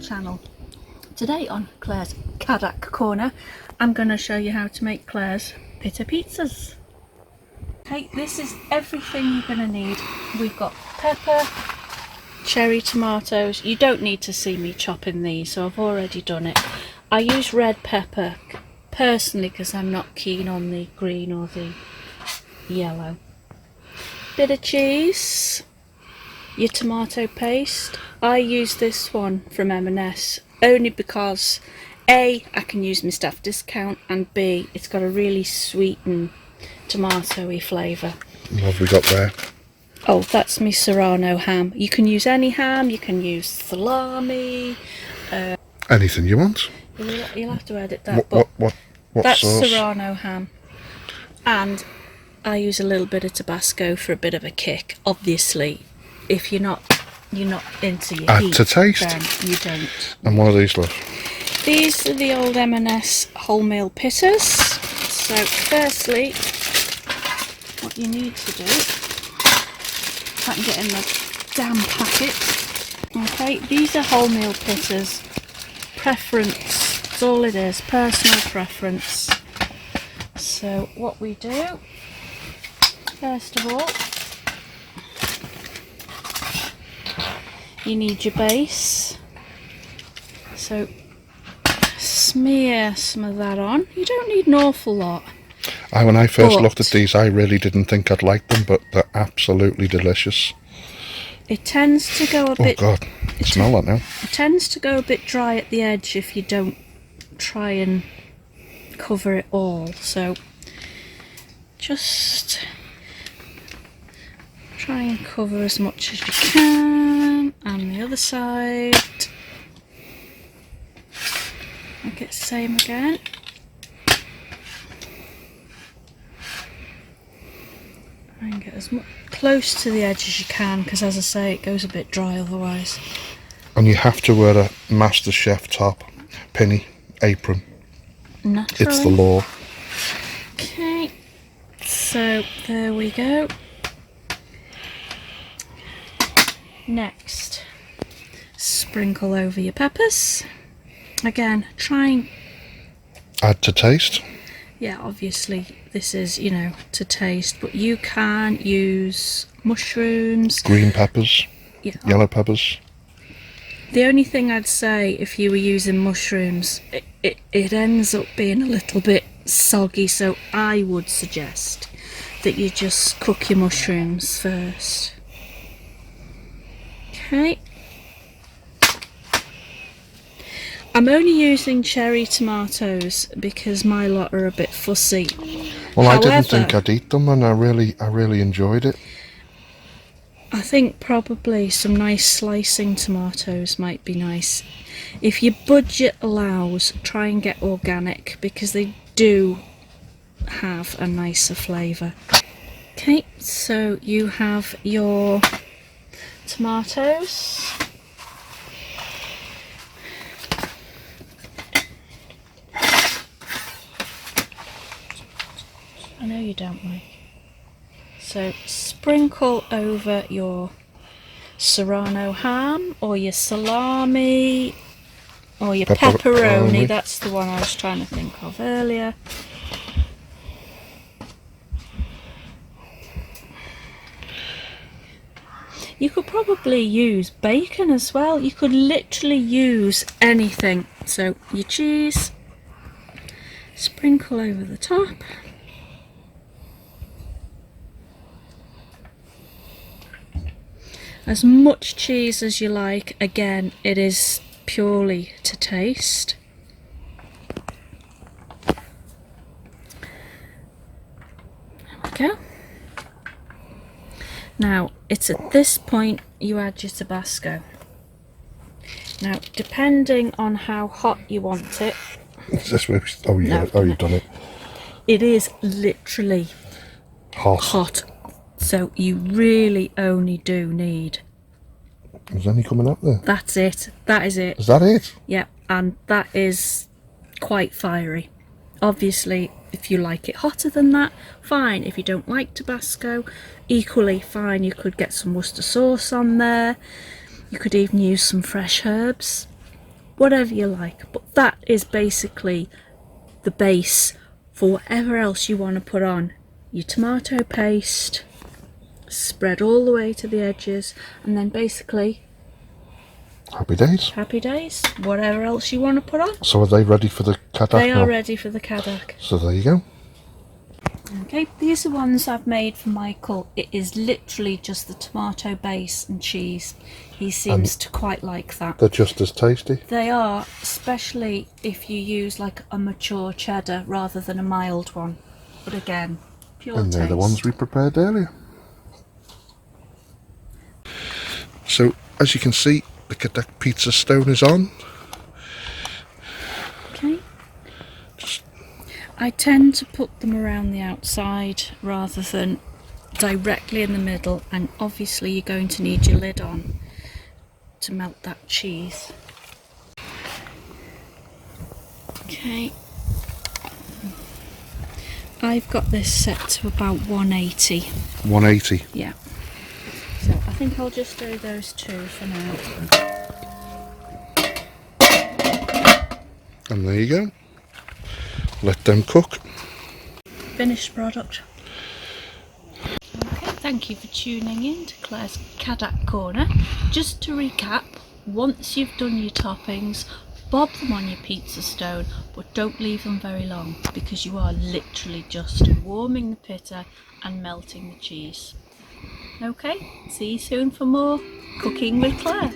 channel. Today on Clare's Cadac Corner, I'm going to show you how to make Clare's pitta pizzas. Okay, this is everything you're going to need. We've got pepper, cherry tomatoes. You don't need to see me chopping these, so I've already done it. I use red pepper personally because I'm not keen on the green or the yellow. Bit of cheese, your tomato paste. I use this one from M&S only because A, I can use my staff discount, and B, it's got a really sweet and tomatoey flavour. What have we got there? Oh, that's my Serrano ham. You can use any ham, you can use salami. Anything you want. You'll have to edit that. What that's sauce? Serrano ham. And I use a little bit of Tabasco for a bit of a kick. Obviously, if you're not into your Add heat, to taste. then you don't. And what are these, love? These are the old M&S wholemeal pittas. So firstly, what you need to do, if I can get in the damn packet. Okay, these are wholemeal pittas. Preference, that's all it is, personal preference. So what we do, first of all, you need your base. So smear some of that on. You don't need an awful lot. When I first looked at these, I really didn't think I'd like them, but they're absolutely delicious. It tends to go a bit... Oh God, smell that now. It tends to go a bit dry at the edge if you don't try and cover it all. So just try and cover as much as you can. And the other side, make it the same again. Try and get as close to the edge as you can, because as I say, it goes a bit dry otherwise. And you have to wear a Master Chef top, pinny, apron. Naturally. It's the law. Okay, so there we go. Next, sprinkle over your peppers. Again, try and... Add to taste. Yeah, obviously this is, to taste, but you can use mushrooms. Green peppers. Yeah. Yellow peppers. The only thing I'd say, if you were using mushrooms, it ends up being a little bit soggy, so I would suggest that you just cook your mushrooms first. Okay. I'm only using cherry tomatoes because my lot are a bit fussy. Well, However, I didn't think I'd eat them, and I really enjoyed it. I think probably some nice slicing tomatoes might be nice. If your budget allows, try and get organic because they do have a nicer flavour. Okay, so you have your tomatoes. I know you don't like. So sprinkle over your Serrano ham or your salami or your pepperoni. That's the one I was trying to think of earlier. You could probably use bacon as well. You could literally use anything. So your cheese, sprinkle over the top. As much cheese as you like. Again, it is purely to taste. There we go. Now, it's at this point you add your Tabasco. Now, depending on how hot you want it... Is this where oh yeah, no, you've done it. It is literally hot. So you really only do need... Is any coming up there? That's it. That is it. Is that it? Yeah, and that is quite fiery. Obviously, if you like it hotter than that, fine. If you don't like Tabasco, equally fine. You could get some Worcester sauce on there. You could even use some fresh herbs. whatever you like. But that is basically the base for whatever else you want to put on. Your tomato paste, spread all the way to the edges, and then basically Happy days. happy days, whatever else you want to put on. So are they ready for the Cadac They now? are ready for the Cadac. So there you go. Okay, these are ones I've made for Michael. It is literally just the tomato base and cheese. He seems to quite like that. They're just as tasty. They are, especially if you use like a mature cheddar rather than a mild one. But again, pure And they're taste. the ones we prepared earlier. So as you can see, the Cadac pizza stone is on. Okay. I tend to put them around the outside rather than directly in the middle, and obviously you're going to need your lid on to melt that cheese. Okay. I've got this set to about 180. 180. Yeah. So I think I'll just do those two for now. And there you go. Let them cook. Finished product. Okay, thank you for tuning in to Claire's Cadac Corner. Just to recap, once you've done your toppings, bob them on your pizza stone, but don't leave them very long because you are literally just warming the pitta and melting the cheese. Okay, see you soon for more Cooking with Claire.